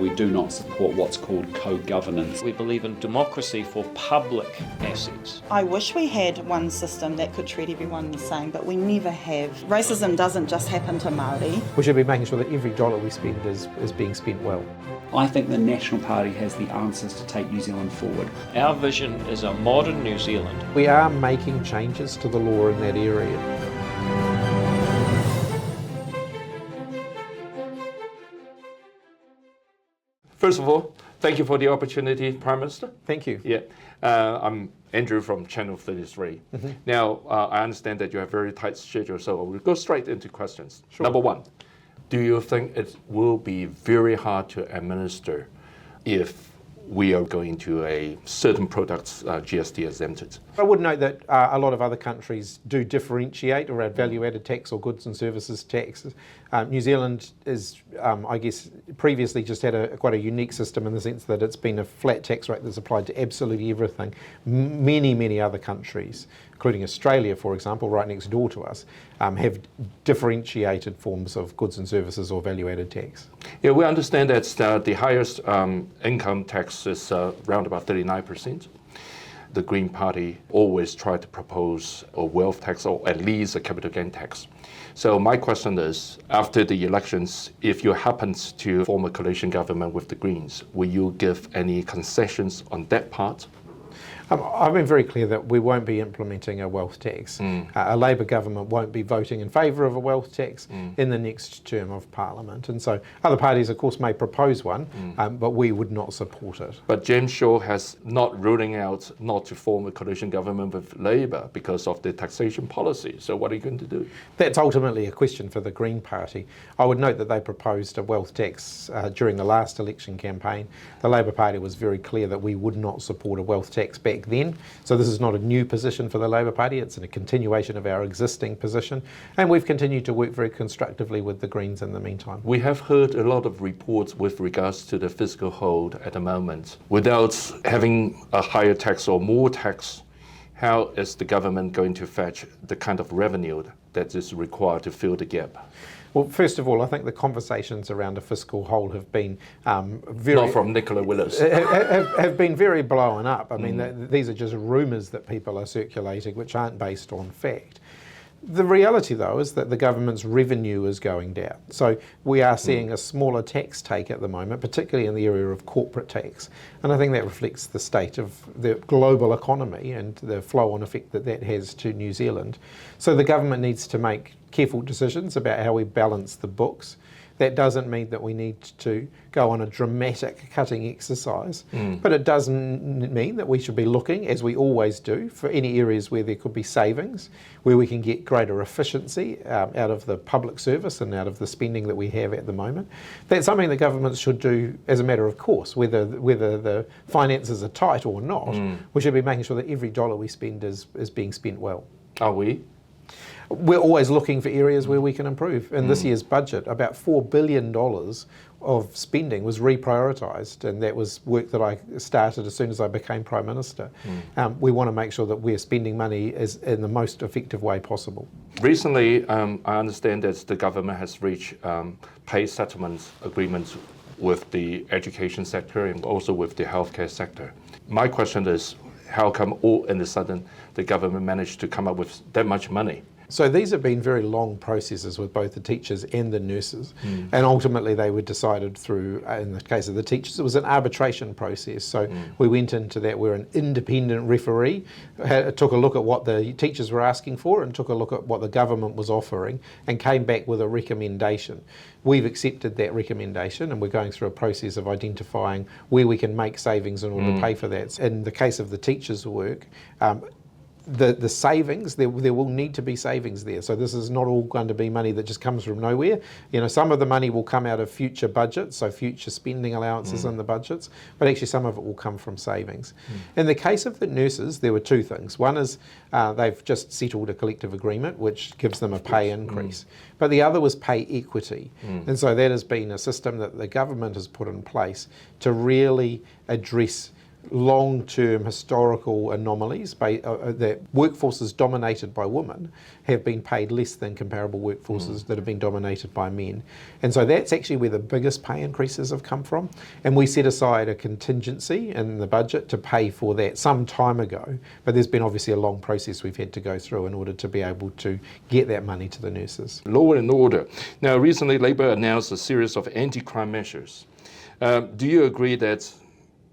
We do not support what's called co-governance. We believe in democracy for public assets. I wish we had one system that could treat everyone the same, but we never have. Racism doesn't just happen to Māori. We should be making sure that every dollar we spend is being spent well. I think the National Party has the answers to take New Zealand forward. Our vision is a modern New Zealand. We are making changes to the law in that area. First of all, thank you for the opportunity, Prime Minister. Thank you. Yeah, I'm Andrew from Channel 33. Mm-hmm. Now, I understand that you have a very tight schedule, so we'll go straight into questions. Sure. Number one, do you think it will be very hard to administer if we are going to a certain products GST exempted? I would note that a lot of other countries do differentiate around value-added tax or goods and services tax. New Zealand is, I guess, previously just had quite a unique system in the sense that it's been a flat tax rate that's applied to absolutely everything. Many other countries, including Australia, for example, right next door to us, have differentiated forms of goods and services or value-added tax. Yeah, we understand that the highest income tax is around about 39%. The Green Party always tried to propose a wealth tax or at least a capital gain tax. So my question is, after the elections, if you happen to form a coalition government with the Greens, will you give any concessions on that part? I've been very clear that we won't be implementing a wealth tax. A Labor government won't be voting in favour of a wealth tax in the next term of Parliament. And so other parties, of course, may propose one, but we would not support it. But James Shaw has not ruling out not to form a coalition government with Labor because of the taxation policy. So what are you going to do? That's ultimately a question for the Green Party. I would note that they proposed a wealth tax during the last election campaign. The Labor Party was very clear that we would not support a wealth tax back then. So this is not a new position for the Labor Party, it's a continuation of our existing position, and we've continued to work very constructively with the Greens in the meantime. We have heard a lot of reports with regards to the fiscal hold at the moment. Without having a higher tax or more tax, how is the government going to fetch the kind of revenue that is required to fill the gap? Well, first of all, I think the conversations around a fiscal hold have been very... Not from Nicola Willis. have been very blown up. I mean, these are just rumours that people are circulating which aren't based on fact. The reality, though, is that the government's revenue is going down. So we are seeing a smaller tax take at the moment, particularly in the area of corporate tax. And I think that reflects the state of the global economy and the flow-on effect that that has to New Zealand. So the government needs to make careful decisions about how we balance the books. That doesn't mean that we need to go on a dramatic cutting exercise, but it doesn't mean that we should be looking, as we always do, for any areas where there could be savings, where we can get greater efficiency out of the public service and out of the spending that we have at the moment. That's something that governments should do as a matter of course, whether the finances are tight or not. We should be making sure that every dollar we spend is being spent well. Are we? We're always looking for areas where we can improve. In this year's budget, about $4 billion of spending was reprioritised, and that was work that I started as soon as I became Prime Minister. We want to make sure that we're spending money in the most effective way possible. Recently, I understand that the government has reached pay settlement agreements with the education sector and also with the healthcare sector. My question is, how come all in a sudden the government managed to come up with that much money? So these have been very long processes with both the teachers and the nurses, and ultimately they were decided through, in the case of the teachers, it was an arbitration process. So we went into that, we're an independent referee, took a look at what the teachers were asking for and took a look at what the government was offering and came back with a recommendation. We've accepted that recommendation and we're going through a process of identifying where we can make savings in order to pay for that. In the case of the teachers' work, the savings, there will need to be savings there. So this is not all going to be money that just comes from nowhere. You know, some of the money will come out of future budgets, so future spending allowances in the budgets, but actually some of it will come from savings. In the case of the nurses, there were two things. One is they've just settled a collective agreement which gives them a pay increase. But the other was pay equity. And so that has been a system that the government has put in place to really address long-term historical anomalies that workforces dominated by women have been paid less than comparable workforces that have been dominated by men. And so that's actually where the biggest pay increases have come from. And we set aside a contingency in the budget to pay for that some time ago. But there's been obviously a long process we've had to go through in order to be able to get that money to the nurses. Law and order. Now, recently Labour announced a series of anti-crime measures. Do you agree that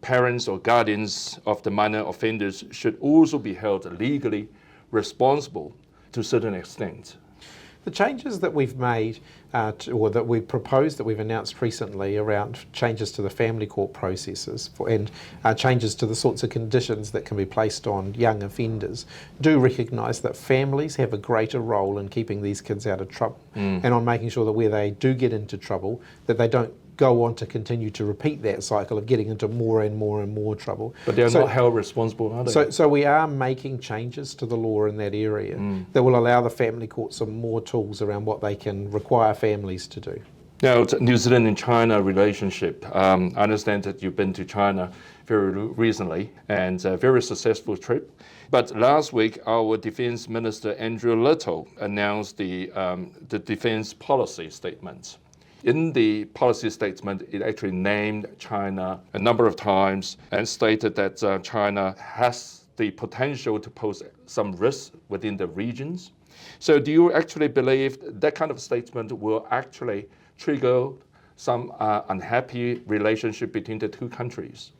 parents or guardians of the minor offenders should also be held legally responsible to a certain extent? The changes that we've made, or that we've proposed, that we've announced recently around changes to the family court processes and changes to the sorts of conditions that can be placed on young offenders, do recognise that families have a greater role in keeping these kids out of trouble and on making sure that where they do get into trouble, that they don't go on to continue to repeat that cycle of getting into more and more and more trouble. But they're not held responsible, are they? So we are making changes to the law in that area that will allow the family court some more tools around what they can require families to do. Now, New Zealand and China relationship. I understand that you've been to China very recently and a very successful trip. But last week, our Defence Minister Andrew Little announced the defence policy statement. In the policy statement, it actually named China a number of times and stated that China has the potential to pose some risks within the regions. So do you actually believe that kind of statement will actually trigger some unhappy relationship between the two countries?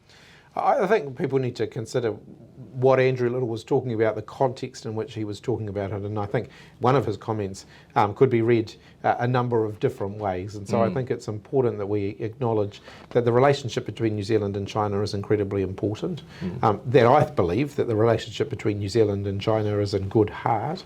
I think people need to consider what Andrew Little was talking about, the context in which he was talking about it, and I think one of his comments could be read a number of different ways, and so I think it's important that we acknowledge that the relationship between New Zealand and China is incredibly important, that I believe that the relationship between New Zealand and China is in good heart,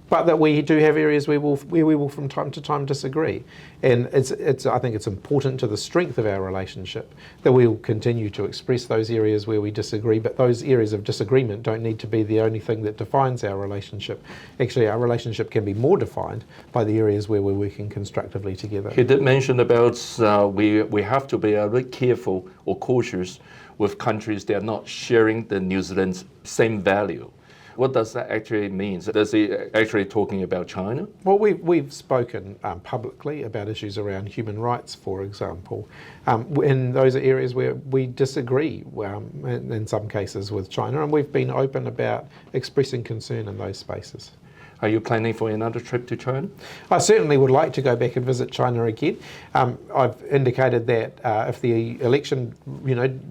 but that we do have areas where we will from time to time disagree. And I think it's important to the strength of our relationship that we'll continue to express those areas where we disagree, but those areas of disagreement don't need to be the only thing that defines our relationship. Actually, our relationship can be more defined by the areas where we're working constructively together. He did mention about we have to be a bit careful or cautious with countries that are not sharing the New Zealand's same value. What does that actually mean? Does he actually talking about China? Well, we've spoken publicly about issues around human rights, for example. And those are areas where we disagree in some cases with China, and we've been open about expressing concern in those spaces. Are you planning for another trip to China? I certainly would like to go back and visit China again. I've indicated that if the election,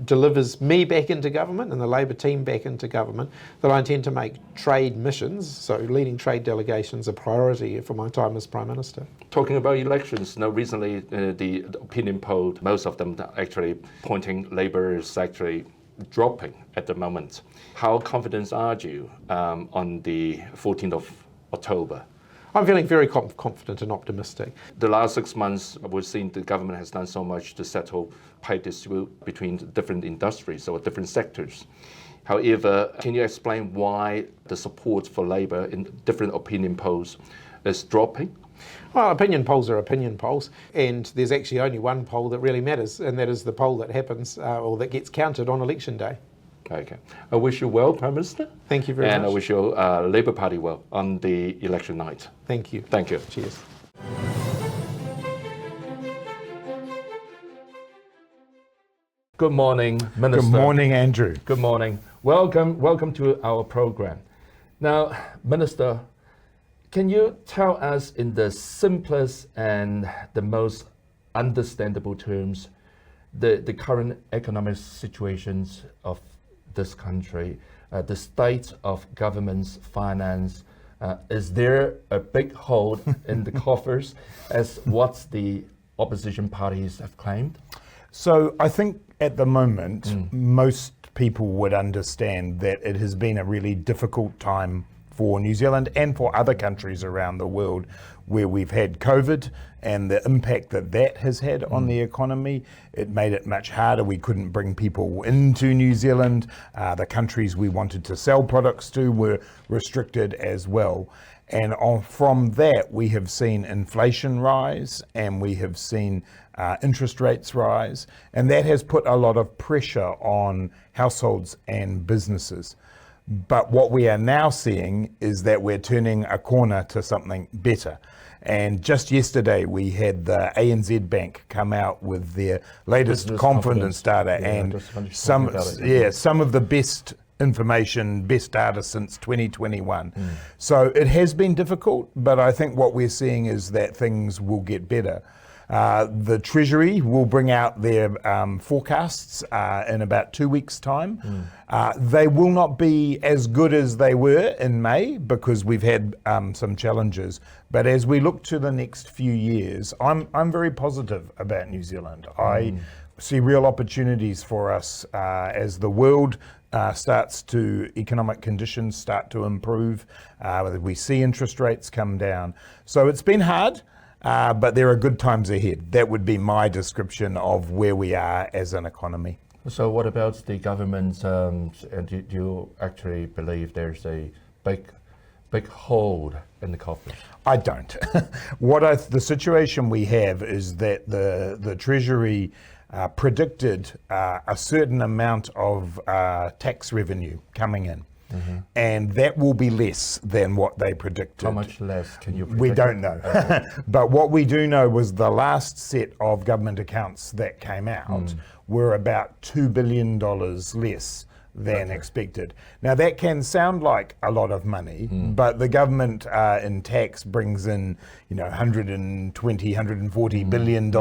delivers me back into government and the Labor team back into government, that I intend to make trade missions, so leading trade delegations, a priority for my time as Prime Minister. Talking about elections, recently the opinion poll, most of them actually pointing Labor is actually dropping at the moment. How confident are you on the 14th of October? I'm feeling very confident and optimistic. The last 6 months, we've seen the government has done so much to settle pay dispute between different industries or different sectors. However, can you explain why the support for Labor in different opinion polls is dropping? Well, opinion polls are opinion polls, and there's actually only one poll that really matters, and that is the poll that happens or that gets counted on election day. Okay. I wish you well, Prime Minister. Thank you very much. And I wish your Labour Party well on the election night. Thank you. Thank you. Cheers. Good morning, Minister. Good morning, Andrew. Good morning. Welcome to our program. Now, Minister, can you tell us in the simplest and the most understandable terms the current economic situations of this country, the state of government's finance? Is there a big hole in the coffers as what the opposition parties have claimed? So I think at the moment, most people would understand that it has been a really difficult time for New Zealand and for other countries around the world where we've had COVID and the impact that that has had on the economy. It made it much harder. We couldn't bring people into New Zealand. The countries we wanted to sell products to were restricted as well. And from that, we have seen inflation rise and we have seen interest rates rise. And that has put a lot of pressure on households and businesses. But what we are now seeing is that we're turning a corner to something better. And just yesterday, we had the ANZ Bank come out with their latest Business confidence data, Yeah, and just finished some talking about it. some of the best information, best data since 2021. So it has been difficult, but I think what we're seeing is that things will get better. The Treasury will bring out their forecasts in about 2 weeks' time. They will not be as good as they were in May because we've had some challenges. But as we look to the next few years, I'm very positive about New Zealand. I see real opportunities for us as the world economic conditions start to improve. We see interest rates come down. So it's been hard. But there are good times ahead. That would be my description of where we are as an economy. So what about the government? And do you actually believe there's a big hole in the coffers? I don't. The situation we have is that the Treasury predicted a certain amount of tax revenue coming in. And that will be less than what they predicted. How much less can you predict? We don't know. But what we do know was the last set of government accounts that came out were about $2 billion less than expected. Now that can sound like a lot of money, but the government in tax brings in, $140 billion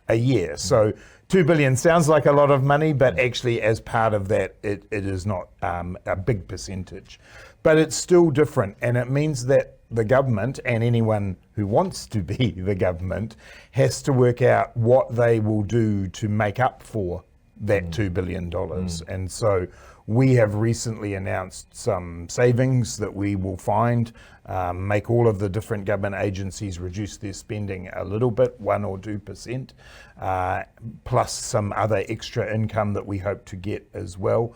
a year. So $2 billion sounds like a lot of money, but actually as part of that, it is not a big percentage. But it's still different, and it means that the government and anyone who wants to be the government has to work out what they will do to make up for that $2 billion. And so we have recently announced some savings that we will find, make all of the different government agencies reduce their spending a little bit, 1 or 2%, plus some extra extra income that we hope to get as well.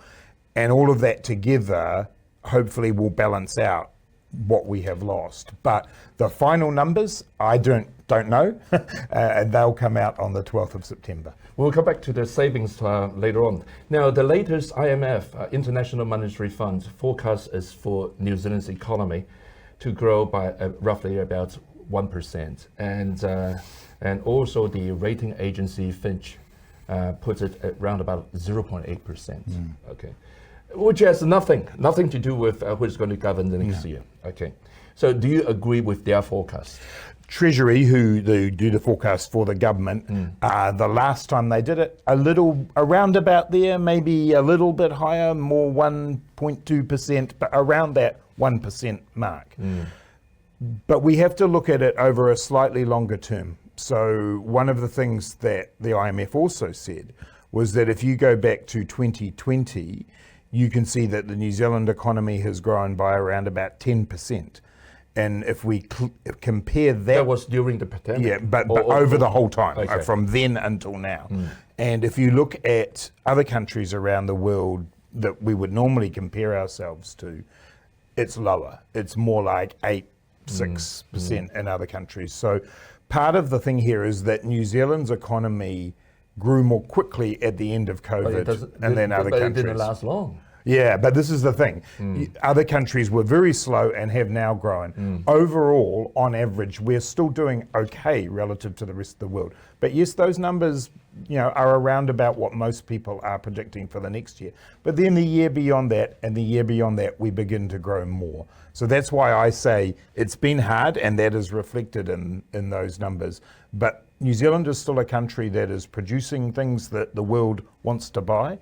And all of that together hopefully will balance out what we have lost. But the final numbers, I don't know, and they'll come out on the 12th of September. We'll come back to the savings later on. Now, the latest IMF, International Monetary Fund, forecast is for New Zealand's economy to grow by roughly about 1%. And also the rating agency Fitch puts it at around about 0.8%. Okay, which has nothing to do with who's going to govern the next year. Okay, so do you agree with their forecast? Treasury, who do the forecast for the government, the last time they did it, a little around about there, maybe a little bit higher, more 1.2%, but around that 1% mark. But we have to look at it over a slightly longer term. So one of the things that the IMF also said was that if you go back to 2020, you can see that the New Zealand economy has grown by around about 10%. And if we compare That was during the pandemic? Yeah, but over the whole time, from then until now. And if you look at other countries around the world that we would normally compare ourselves to, it's lower. It's more like 6% in other countries. So part of the thing here is that New Zealand's economy grew more quickly at the end of COVID than other countries. But it didn't last long. Yeah, but this is the thing. Other countries were very slow and have now grown. Overall, on average, we're still doing okay relative to the rest of the world. But yes, those numbers, are around about what most people are predicting for the next year. But then the year beyond that and the year beyond that, we begin to grow more. So that's why I say it's been hard, and that is reflected in those numbers. But New Zealand is still a country that is producing things that the world wants to buy.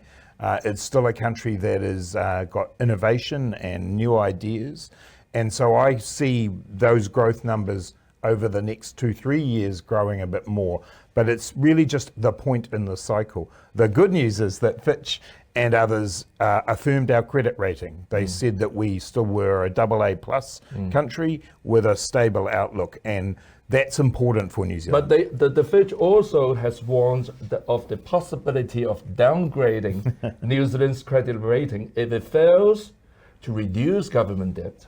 It's still a country that has got innovation and new ideas. And so I see those growth numbers over the next 2-3 years growing a bit more. But it's really just the point in the cycle. The good news is that Fitch and others affirmed our credit rating. They said that we still were a AA+ country with a stable outlook. And that's important for New Zealand. But the Fitch also has warned of the possibility of downgrading New Zealand's credit rating if it fails to reduce government debt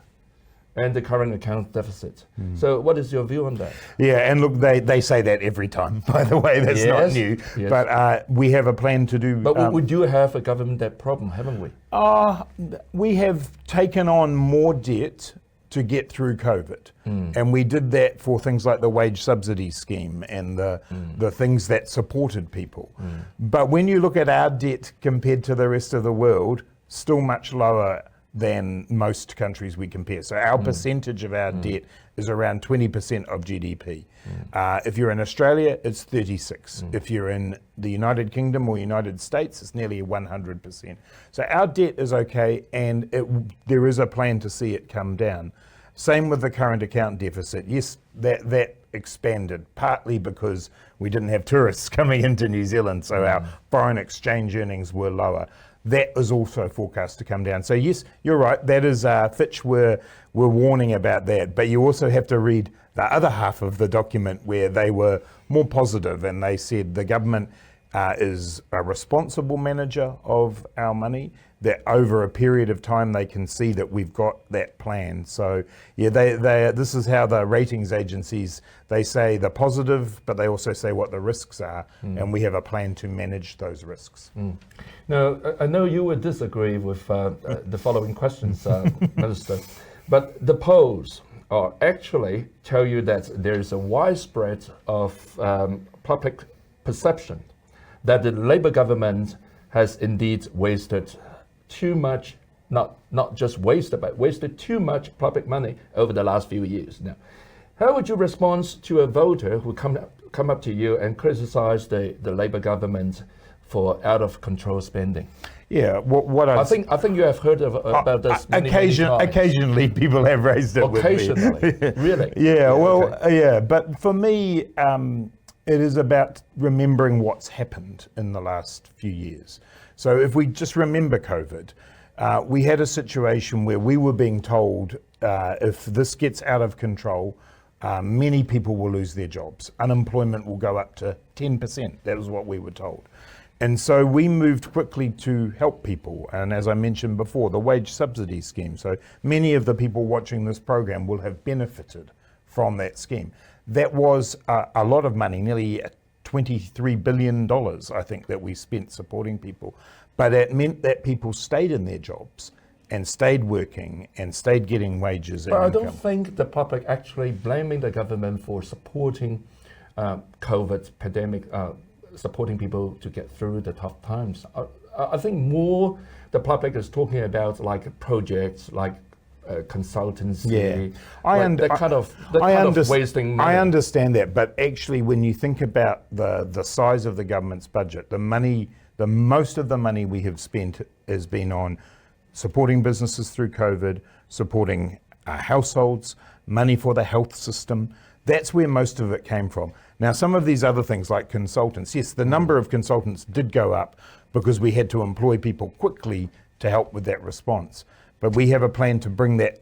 and the current account deficit. So what is your view on that? Yeah, and look, they say that every time, by the way, that's not new. Yes. But we have a plan to do... But we do have a government debt problem, haven't we? We have taken on more debt to get through COVID. And we did that for things like the wage subsidy scheme and the things that supported people. But when you look at our debt compared to the rest of the world, still much lower than most countries we compare. So our percentage of our debt is around 20% of GDP. If you're in Australia, it's 36. If you're in the United Kingdom or United States, it's nearly 100%. So our debt is okay, and there is a plan to see it come down. Same with the current account deficit. Yes, that expanded, partly because we didn't have tourists coming into New Zealand, so our foreign exchange earnings were lower. That is also forecast to come down. So yes, you're right, that is Fitch were warning about that, but you also have to read the other half of the document where they were more positive, and they said the government is a responsible manager of our money, that over a period of time they can see that we've got that plan. So yeah, this is how the ratings agencies, they say the positive, but they also say what the risks are, and we have a plan to manage those risks. Now, I know you would disagree with the following questions, Minister, but the polls actually tell you that there is a widespread of public perception that the Labour government has indeed wasted too much, not just wasted, but wasted too much public money over the last few years. Now, how would you respond to a voter who come up to you and criticize the Labour government for out of control spending? Yeah, what I think you have heard about this many times. Occasionally people have raised it Occasionally, with me. Really? Yeah, well, okay. Yeah, but for me, it is about remembering what's happened in the last few years. So if we just remember COVID, we had a situation where we were being told if this gets out of control, many people will lose their jobs. Unemployment will go up to 10%. That was what we were told. And so we moved quickly to help people. And as I mentioned before, the wage subsidy scheme. So many of the people watching this program will have benefited from that scheme. That was a lot of money, nearly $23 billion, I think, that we spent supporting people. But it meant that people stayed in their jobs and stayed working and stayed getting wages and income. But I don't think the public actually blaming the government for supporting COVID pandemic, supporting people to get through the tough times. I think more the public is talking about like projects, like consultancy, that kind of wasting money. I understand that, but actually when you think about the size of the government's budget, the most of the money we have spent has been on supporting businesses through COVID, supporting households, money for the health system. That's where most of it came from. Now, some of these other things like consultants, yes, the number of consultants did go up because we had to employ people quickly to help with that response. But we have a plan to bring that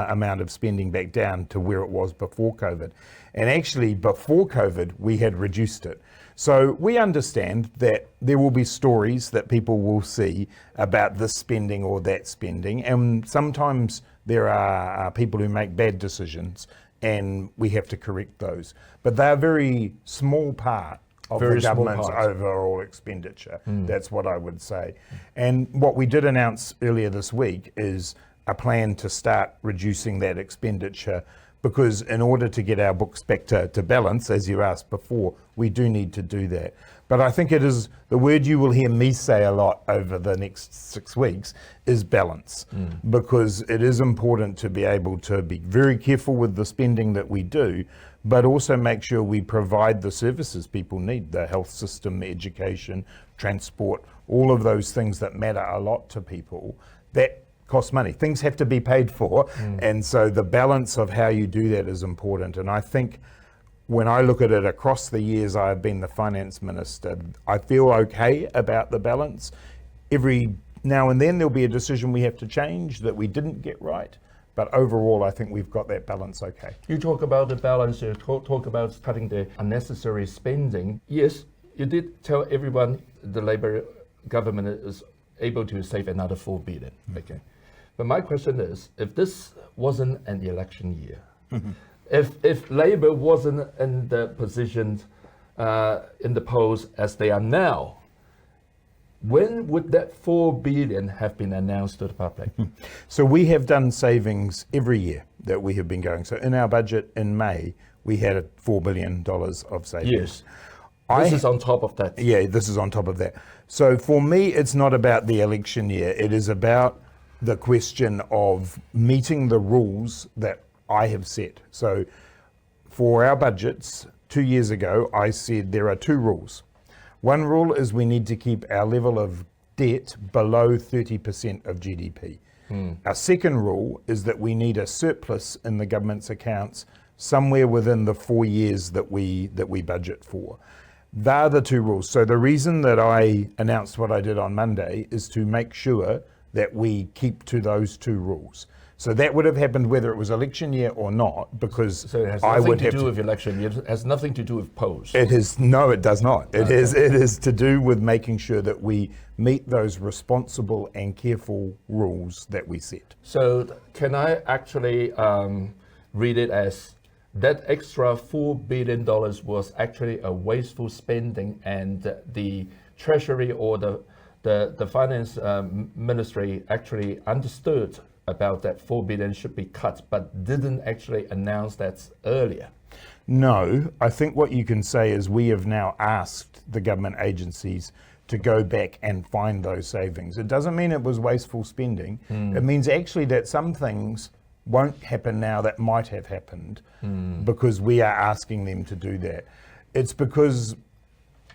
amount of spending back down to where it was before COVID. And actually, before COVID, we had reduced it. So we understand that there will be stories that people will see about this spending or that spending. And sometimes there are people who make bad decisions, and we have to correct those. But they're a very small part of the government's overall expenditure. That's what I would say. And what we did announce earlier this week is a plan to start reducing that expenditure, because in order to get our books back to balance, as you asked before, we do need to do that. But I think it is the word you will hear me say a lot over the next 6 weeks is balance, because it is important to be able to be very careful with the spending that we do, but also make sure we provide the services people need, the health system, education, transport, all of those things that matter a lot to people. That cost money. Things have to be paid for. And so the balance of how you do that is important. And I think when I look at it across the years I've been the finance minister, I feel okay about the balance. Every now and then there'll be a decision we have to change that we didn't get right. But overall, I think we've got that balance okay. You talk about the balance, you talk about cutting the unnecessary spending. Yes, you did tell everyone the Labour government is able to save another $4 billion. Okay. But my question is, if this wasn't an election year, if Labour wasn't in the position in the polls as they are now, when would that 4 billion have been announced to the public? So we have done savings every year that we have been going. So in our budget in May, we had $4 billion of savings. Yes. This is on top of that. Yeah, this is on top of that. So for me, it's not about the election year. It is about the question of meeting the rules that I have set. So for our budgets, 2 years ago, I said there are 2 rules. One rule is we need to keep our level of debt below 30% of GDP. Our second rule is that we need a surplus in the government's accounts somewhere within the 4 years that we budget for. They're the 2 rules. So the reason that I announced what I did on Monday is to make sure that we keep to those 2 rules. So that would have happened whether it was election year or not, because So it has I nothing would to have do with election. It has nothing to do with polls. It does not. It is to do with making sure that we meet those responsible and careful rules that we set. So can I actually read it as that extra $4 billion was actually a wasteful spending, and the Treasury or the Finance Ministry actually understood about that 4 billion should be cut, but didn't actually announce that earlier? No, I think what you can say is we have now asked the government agencies to go back and find those savings. It doesn't mean it was wasteful spending. It means actually that some things won't happen now that might have happened because we are asking them to do that. It's because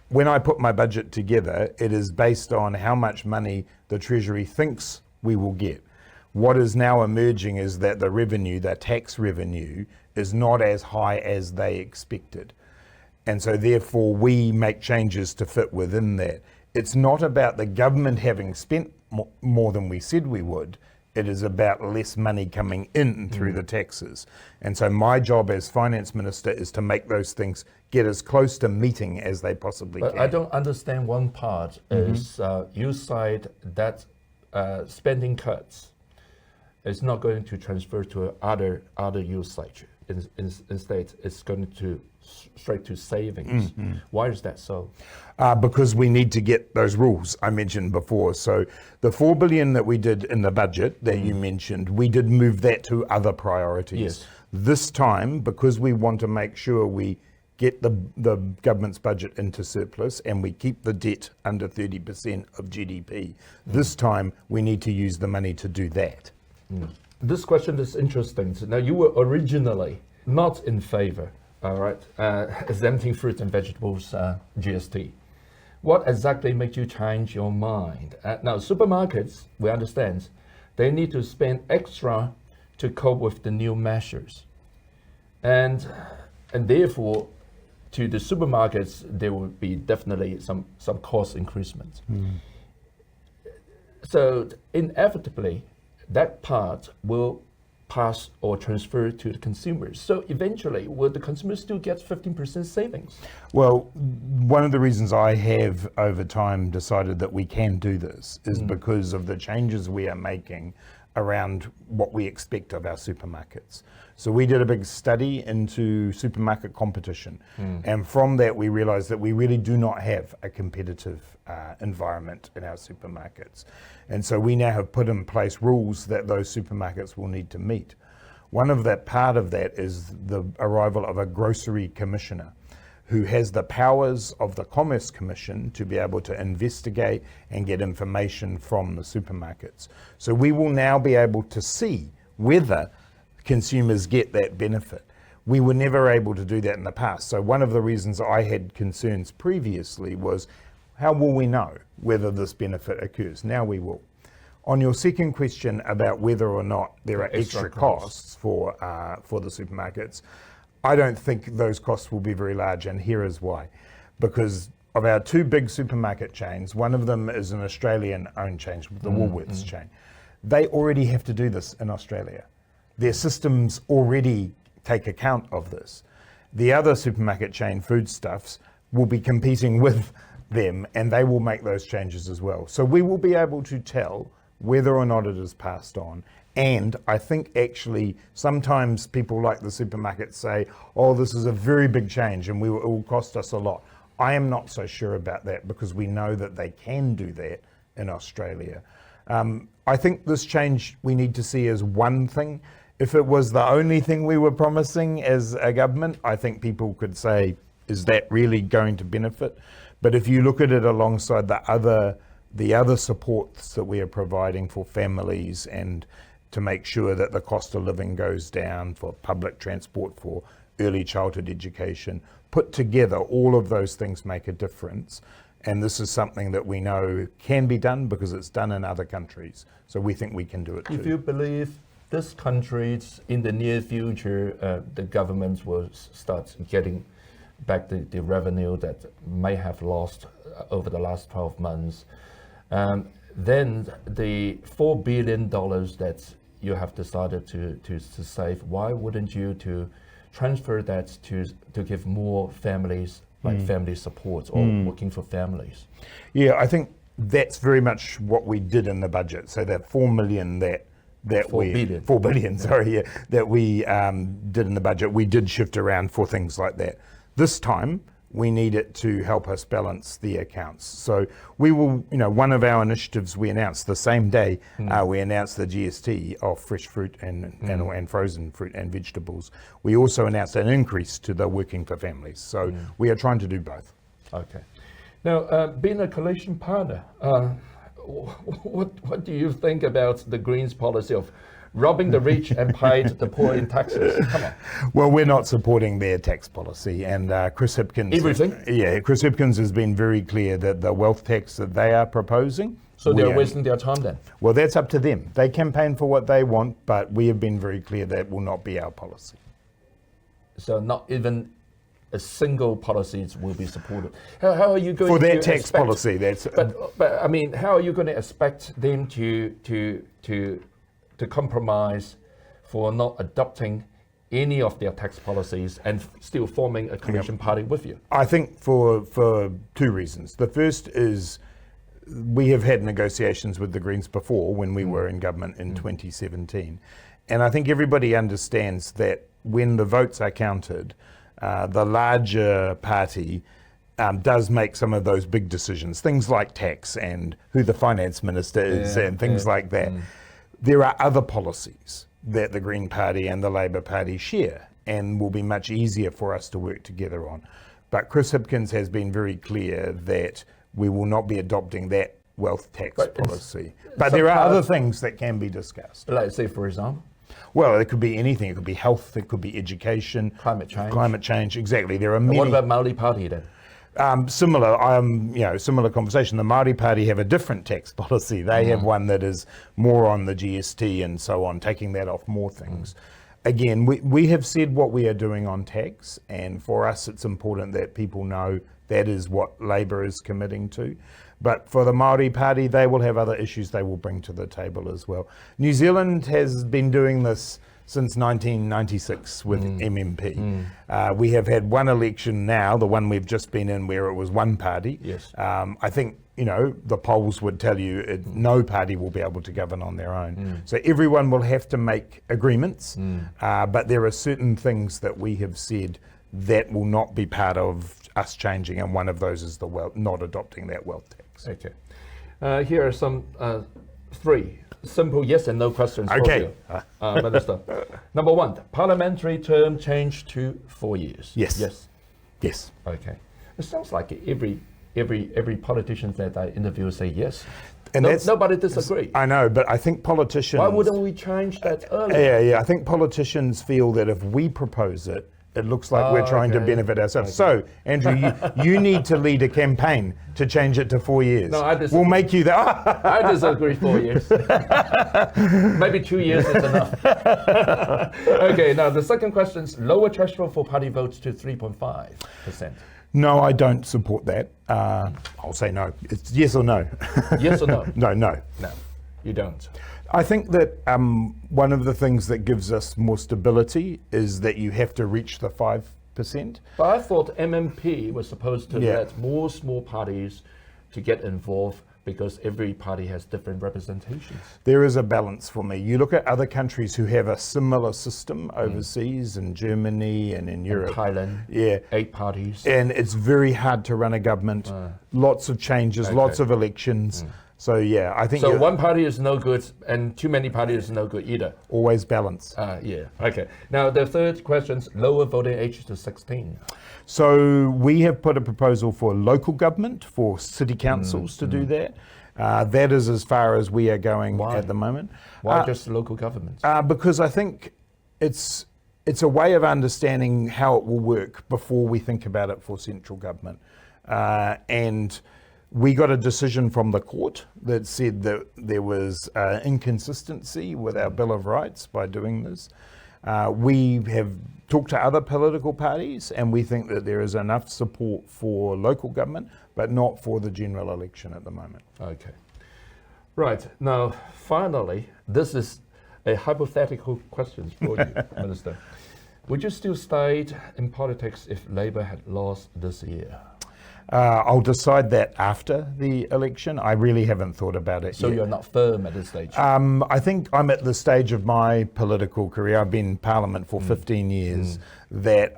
when I put my budget together, it is based on how much money the Treasury thinks we will get. What is now emerging is that the revenue, the tax revenue, is not as high as they expected. And so therefore we make changes to fit within that. It's not about the government having spent more than we said we would. It is about less money coming in through the taxes. And so my job as Finance Minister is to make those things get as close to meeting as they possibly can. But I don't understand one part is you cite that spending cuts is not going to transfer to other usage. Instead, it's going to straight to savings. Why is that so? Because we need to get those rules I mentioned before. So the 4 billion that we did in the budget that you mentioned, we did move that to other priorities. Yes. This time, because we want to make sure we get the government's budget into surplus and we keep the debt under 30% of GDP, this time we need to use the money to do that. This question is interesting. So now, you were originally not in favor, all right, exempting fruit and vegetables GST. What exactly made you change your mind? Now, supermarkets, we understand, they need to spend extra to cope with the new measures. And therefore, to the supermarkets, there will be definitely some cost increasements. So inevitably, that part will pass or transfer to the consumers. So eventually, will the consumers still get 15% savings? Well, one of the reasons I have over time decided that we can do this is because of the changes we are making around what we expect of our supermarkets. So we did a big study into supermarket competition, and from that we realized that we really do not have a competitive environment in our supermarkets. And so we now have put in place rules that those supermarkets will need to meet. One of that part of that is the arrival of a grocery commissioner who has the powers of the Commerce Commission to be able to investigate and get information from the supermarkets. So we will now be able to see whether consumers get that benefit. We were never able to do that in the past. So one of the reasons I had concerns previously was, how will we know whether this benefit occurs? Now we will. On your second question about whether or not there are extra costs for the supermarkets, I don't think those costs will be very large, and here is why. Because of our 2 big supermarket chains, one of them is an Australian-owned chain, the Woolworths chain. They already have to do this in Australia. Their systems already take account of this. The other supermarket chain, Foodstuffs, will be competing with them, and they will make those changes as well. So we will be able to tell whether or not it is passed on. And I think actually sometimes people like the supermarkets say, oh, this is a very big change and it will cost us a lot. I am not so sure about that because we know that they can do that in Australia. I think this change we need to see as one thing. If it was the only thing we were promising as a government, I think people could say, is that really going to benefit? But if you look at it alongside the other supports that we are providing for families and to make sure that the cost of living goes down for public transport, for early childhood education, put together, all of those things make a difference. And this is something that we know can be done because it's done in other countries. So we think we can do it too. If you believe this countries in the near future, the governments will start getting back the revenue that may have lost over the last 12 months, then the $4 billion that you have decided to save, why wouldn't you to transfer that to give more families, like family support or working for families? Yeah, I think that's very much what we did in the budget. So that 4 million that $4 billion, that we did in the budget, we did shift around for things like that. This time, we need it to help us balance the accounts. So we will, one of our initiatives we announced the same day, we announced the GST of fresh fruit and frozen fruit and vegetables. We also announced an increase to the working for families. So we are trying to do both. Okay. Now, being a coalition partner, what do you think about the Greens' policy of robbing the rich and paying the poor in taxes? Come on. Well, we're not supporting their tax policy, and Chris Hipkins. Everything? Chris Hipkins has been very clear that the wealth tax that they are proposing. So they're wasting their time then? Well, that's up to them. They campaign for what they want, but we have been very clear that will not be our policy. So not even a single policies will be supported. How are you going for to that tax expect, policy? That's. But I mean, how are you going to expect them to compromise for not adopting any of their tax policies and still forming a coalition party with you? I think for two reasons. The first is we have had negotiations with the Greens before when we were in government in 2017. And I think everybody understands that when the votes are counted, the larger party does make some of those big decisions, things like tax and who the finance minister is and things like that. There are other policies that the Green Party and the Labour Party share and will be much easier for us to work together on. But Chris Hipkins has been very clear that we will not be adopting that wealth tax policy. But there are other things that can be discussed. Let's say, for example? Well, it could be anything. It could be health, it could be education. Climate change. Climate change, exactly. There are many. What about Māori Party then? Similar conversation. The Māori Party have a different tax policy. They have one that is more on the GST and so on, taking that off more things. Again, we have said what we are doing on tax, and for us it's important that people know that is what Labour is committing to. But for the Māori Party, they will have other issues they will bring to the table as well. New Zealand has been doing this since 1996 with MMP. We have had one election now, the one we've just been in, where it was one party. Yes. I think, the polls would tell you no party will be able to govern on their own. So everyone will have to make agreements, but there are certain things that we have said that will not be part of us changing, and one of those is not adopting that wealth tax. Okay. Here are some 3 simple yes and no questions for you, Minister. Number 1, parliamentary term changed to 4 years. Yes. Okay. It sounds like every politician that I interview say yes. And nobody disagrees. I know, but I think politicians. Why wouldn't we change that earlier? Yeah. I think politicians feel that if we propose it, it looks like we're trying to benefit ourselves. So, Andrew, you need to lead a campaign to change it to 4 years. No, I disagree. We'll make you that. I disagree. 4 years. Maybe 2 years is enough. Okay, now the second question is lower threshold for party votes to 3.5%. No, I don't support that. I'll say no. It's yes or no. Yes or no? No. No, you don't. I think that one of the things that gives us more stability is that you have to reach the 5%. But I thought MMP was supposed to let more small parties to get involved because every party has different representations. There is a balance for me. You look at other countries who have a similar system overseas, in Germany and in Europe. Thailand, Yeah. 8 parties. And it's very hard to run a government. Lots of changes, lots of elections. So yeah, I think So one party is no good, and too many parties is no good either. always balance. Yeah. Okay. Now the third question is lower voting age to 16. So we have put a proposal for local government, for city councils to do that. That is as far as we are going Why? at the moment. Why just local governments? Because I think it's a way of understanding how it will work before we think about it for central government. And we got a decision from the court that said that there was inconsistency with our Bill of Rights by doing this. We have talked to other political parties, and we think that there is enough support for local government, but not for the general election at the moment. Okay. Right. Now, finally, this is a hypothetical question for you, Minister. Would you still stay in politics if Labour had lost this year? I'll decide that after the election. I really haven't thought about it So yet. you're not firm at this stage? I think I'm at the stage of my political career. I've been in Parliament for 15 years. That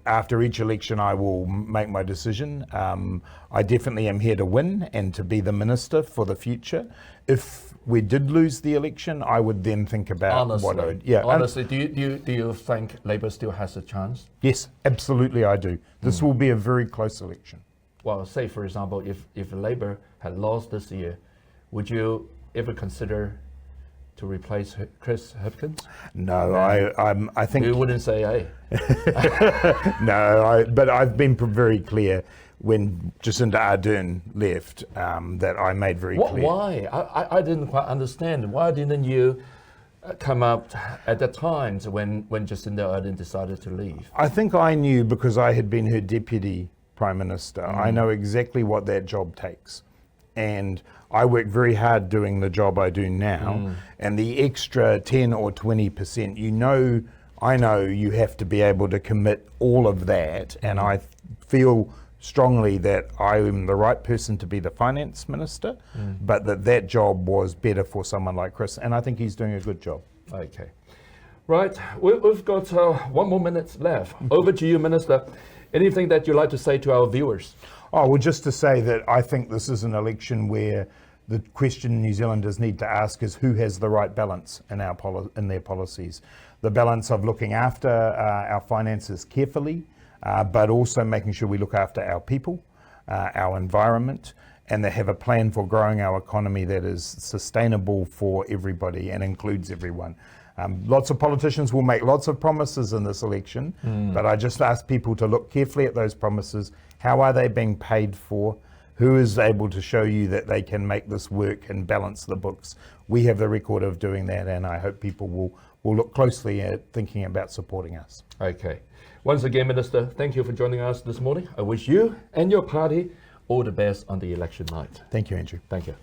after each election, I will make my decision. I definitely am here to win and to be the minister for the future. If we did lose the election, I would then think about what I would. Yeah. Honestly, do you think Labour still has a chance? Yes, absolutely, I do. This will be a very close election. Well, say for example, if Labour had lost this year, would you ever consider to replace Chris Hipkins? No, I think You wouldn't say, hey. no. But I've been very clear when Jacinda Ardern left that I made very clear. Why? I didn't quite understand. Why didn't you come up at the times when Jacinda Ardern decided to leave? I think I knew because I had been her deputy Prime Minister. I know exactly what that job takes. And I work very hard doing the job I do now. And the extra 10 or 20%, I know you have to be able to commit all of that. And I feel strongly that I am the right person to be the finance minister, but that job was better for someone like Chris. And I think he's doing a good job. Okay. Right, we've got 1 more minute left. Over to you, Minister. Anything that you'd like to say to our viewers? Oh, well, just to say that I think this is an election where the question New Zealanders need to ask is who has the right balance in their policies. The balance of looking after our finances carefully, but also making sure we look after our people, our environment, and they have a plan for growing our economy that is sustainable for everybody and includes everyone. Lots of politicians will make lots of promises in this election, but I just ask people to look carefully at those promises. How are they being paid for? Who is able to show you that they can make this work and balance the books? We have the record of doing that, and I hope people will look closely at thinking about supporting us. Okay. Once again, Minister, thank you for joining us this morning. I wish you and your party all the best on the election night. Thank you, Andrew. Thank you.